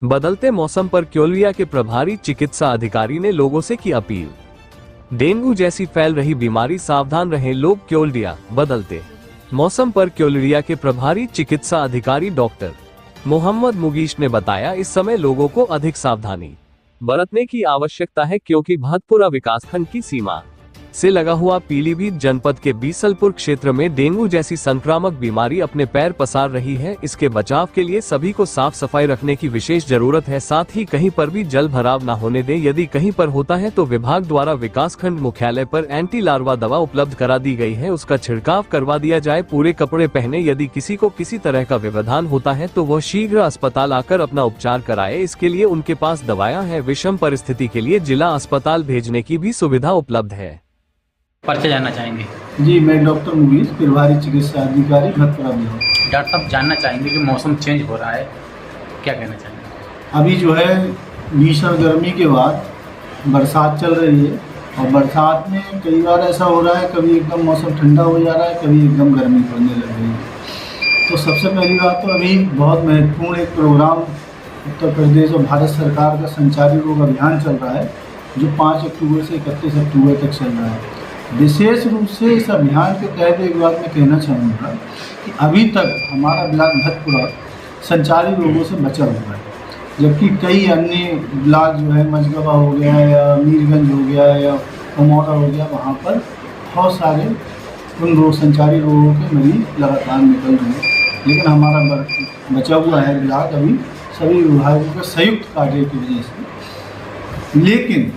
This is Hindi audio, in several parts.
बदलते मौसम पर क्योलिया के प्रभारी चिकित्सा अधिकारी ने लोगों से की अपील। डेंगू जैसी फैल रही बीमारी, सावधान रहें लोग। क्योलिया। बदलते मौसम पर क्योलिया के प्रभारी चिकित्सा अधिकारी डॉक्टर मोहम्मद मुगीश ने बताया, इस समय लोगों को अधिक सावधानी बरतने की आवश्यकता है, क्योंकि भतपुरा विकासखंड की सीमा से लगा हुआ पीलीभीत जनपद के बीसलपुर क्षेत्र में डेंगू जैसी संक्रामक बीमारी अपने पैर पसार रही है। इसके बचाव के लिए सभी को साफ सफाई रखने की विशेष जरूरत है। साथ ही कहीं पर भी जल भराव न होने दें। यदि कहीं पर होता है तो विभाग द्वारा विकासखंड मुख्यालय पर एंटी लार्वा दवा उपलब्ध करा दी गई है, उसका छिड़काव करवा दिया जाए। पूरे कपड़े पहने। यदि किसी को किसी तरह का व्यवधान होता है तो वह शीघ्र अस्पताल आकर अपना उपचार कराए। इसके लिए उनके पास दवाएं हैं। विषम परिस्थिति के लिए जिला अस्पताल भेजने की भी सुविधा उपलब्ध है। परिचय जानना चाहेंगे? जी, मैं डॉक्टर मुगीश, प्रभारी चिकित्सा अधिकारी भतपुरा बिहार। डॉक्टर साहब, जानना चाहेंगे कि मौसम चेंज हो रहा है, क्या कहना चाहेंगे? अभी जो है भीषण गर्मी के बाद बरसात चल रही है और बरसात में कई बार ऐसा हो रहा है, कभी एकदम मौसम ठंडा हो जा रहा है, कभी एकदम गर्मी पड़ने लग रही है। तो सबसे पहली बात तो अभी बहुत महत्वपूर्ण एक प्रोग्राम उत्तर प्रदेश और भारत सरकार का संचारी रोग अभियान चल रहा है, जो 5 अक्टूबर से 31 अक्टूबर तक चल रहा है। विशेष रूप से इस अभियान के तहत एक बात मैं कहना चाहूँगा कि अभी तक हमारा ब्लॉक भतपुरा संचारी रोगों से बचा हुआ है, जबकि कई अन्य ब्लॉक जो है मझगवा हो गया या मीरगंज हो गया या अमौरा हो गया, वहाँ पर बहुत सारे उन संचारी रोगों के मरीज लगातार निकल रहे हैं। लेकिन हमारा बचा हुआ है ब्लॉक अभी सभी विभागों के संयुक्त कार्य की वजह से। लेकिन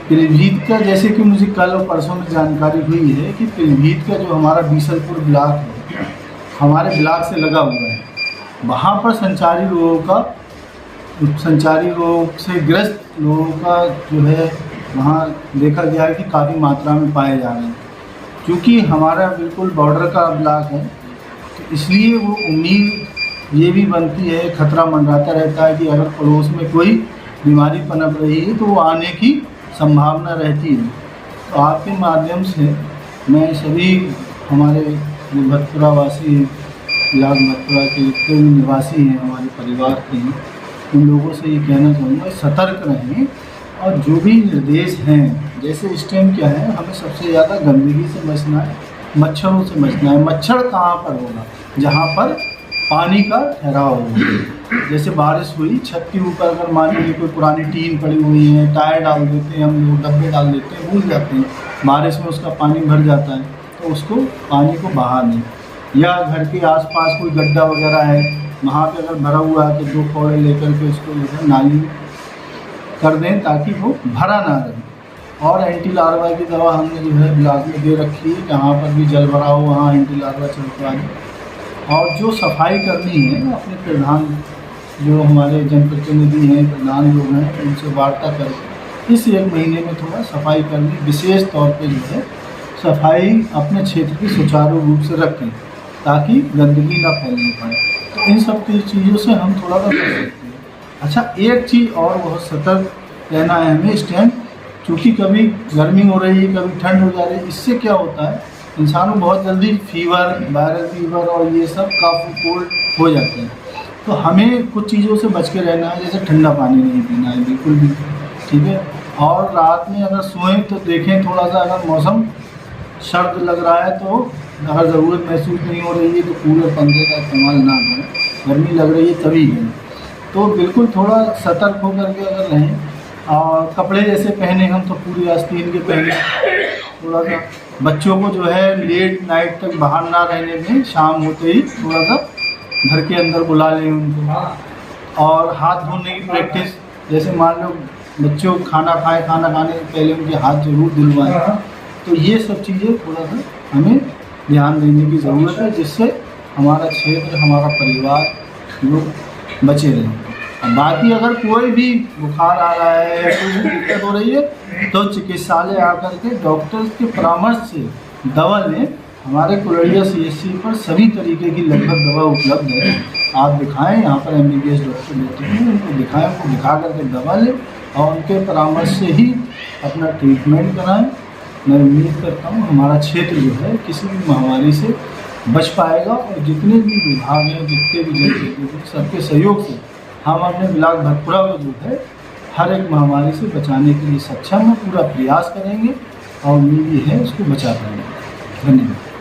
पीलीभीत का, जैसे कि मुझे कल और परसों में जानकारी हुई है कि पीलीभीत का जो हमारा बीसलपुर ब्लॉक है, हमारे ब्लॉक से लगा हुआ है, वहाँ पर संचारी रोग से ग्रस्त लोगों का जो है वहाँ देखा गया है कि काफ़ी मात्रा में पाए जा रहे हैं। क्योंकि हमारा बिल्कुल बॉर्डर का ब्लॉक है, तो इसलिए वो उम्मीद ये भी बनती है, खतरा मंडराता रहता है कि अगर पड़ोस में कोई बीमारी पनप रही है तो वो आने की संभावना रहती है। तो आपके माध्यम से मैं सभी हमारे भतपुरा वासी, ब्लॉक भतपुरा के जितने भी निवासी हैं, हमारे परिवार के हैं, उन लोगों से ये कहना चाहूँगा, सतर्क रहें। और जो भी निर्देश हैं, जैसे इस टाइम क्या है, हमें सबसे ज़्यादा गंदगी से बचना है, मच्छरों से बचना है। मच्छर कहाँ पर होगा? जहाँ पर पानी का ठहराव होगा। जैसे बारिश हुई, छत के ऊपर अगर मान लीजिए कोई पुरानी टीन पड़ी हुई है, टायर डाल देते हैं हम लोग, डब्बे डाल देते हैं, भूल जाते हैं, बारिश में उसका पानी भर जाता है, तो उसको पानी को बहा नहीं। या घर के आसपास कोई गड्ढा वगैरह है, वहाँ पे अगर भरा हुआ है तो 2 कौड़े लेकर के उसको जो है नाली कर दें, ताकि वो भरा ना रहे। और एंटी लार्वा की दवा हमने जो है ब्लॉक में दे रखी है, जहाँ पर भी जल भरा हो वहाँ एंटी लार्वा छिड़कवा दें। और जो सफाई करनी है, अपने प्रधान जो हमारे जनप्रतिनिधि हैं, प्रधान लोग हैं, उनसे वार्ता करके इस 1 महीने में थोड़ा सफाई करनी, विशेष तौर पे जो है सफाई अपने क्षेत्र की सुचारू रूप से रखें, ताकि गंदगी ना फैलने पाए। तो इन सब चीज़ों से हम थोड़ा सा बच सकते हैं। अच्छा, एक चीज़ और बहुत सतर्क रहना है हमें इस टाइम, क्योंकि कभी गर्मी हो रही है, कभी ठंड हो जा रही है। इससे क्या होता है, इंसान को बहुत जल्दी फीवर, वायरल फीवर और ये सब काफ़ी कोल्ड हो जाते हैं। तो हमें कुछ चीज़ों से बच के रहना है, जैसे ठंडा पानी नहीं पीना है बिल्कुल भी, ठीक है। और रात में अगर सोएं तो देखें थोड़ा सा, अगर मौसम सर्द लग रहा है तो अगर ज़रूरत महसूस नहीं हो रही है तो कूलर पंखे का इस्तेमाल ना करें। गर्मी लग रही है तभी करें। तो बिल्कुल थोड़ा सतर्क होकर के अगर रहें। और कपड़े जैसे पहने हम तो पूरी आस्तीन के पहने। थोड़ा सा बच्चों को जो है लेट नाइट तक बाहर ना रहने दें, शाम होते ही थोड़ा सा घर के अंदर बुला लें उनको। और हाथ धोने की प्रैक्टिस, जैसे मान लो बच्चों खाना खाने से पहले उनके हाथ जरूर धुलवाएं। तो ये सब चीज़ें थोड़ा सा हमें ध्यान देने की ज़रूरत है, जिससे हमारा क्षेत्र, हमारा परिवार लोग बचे रहें। बाकी अगर कोई भी बुखार आ रहा है या कोई भी दिक्कत हो रही है तो चिकित्सालय आकर के डॉक्टर के परामर्श से दवा लें। हमारे कुलड़िया CHC पर सभी तरीके की लगभग दवा उपलब्ध है। आप दिखाएं, यहाँ पर MBBS डॉक्टर बैठे हैं, उनको दिखाएं, उनको दिखा करके दवा लें और उनके परामर्श से ही अपना ट्रीटमेंट कराएं। मैं उम्मीद करता हूँ हमारा क्षेत्र जो है किसी भी महामारी से बच पाएगा और जितने भी विभाग हैं, जितने भी जनप्रतिनिधि, सबके सहयोग से हम अपने ब्लॉक भतपुरा को जो है हर एक महामारी से बचाने के लिए सक्षम है, पूरा प्रयास करेंगे और उम्मीद है उसको बचा पाएंगे। धन्यवाद।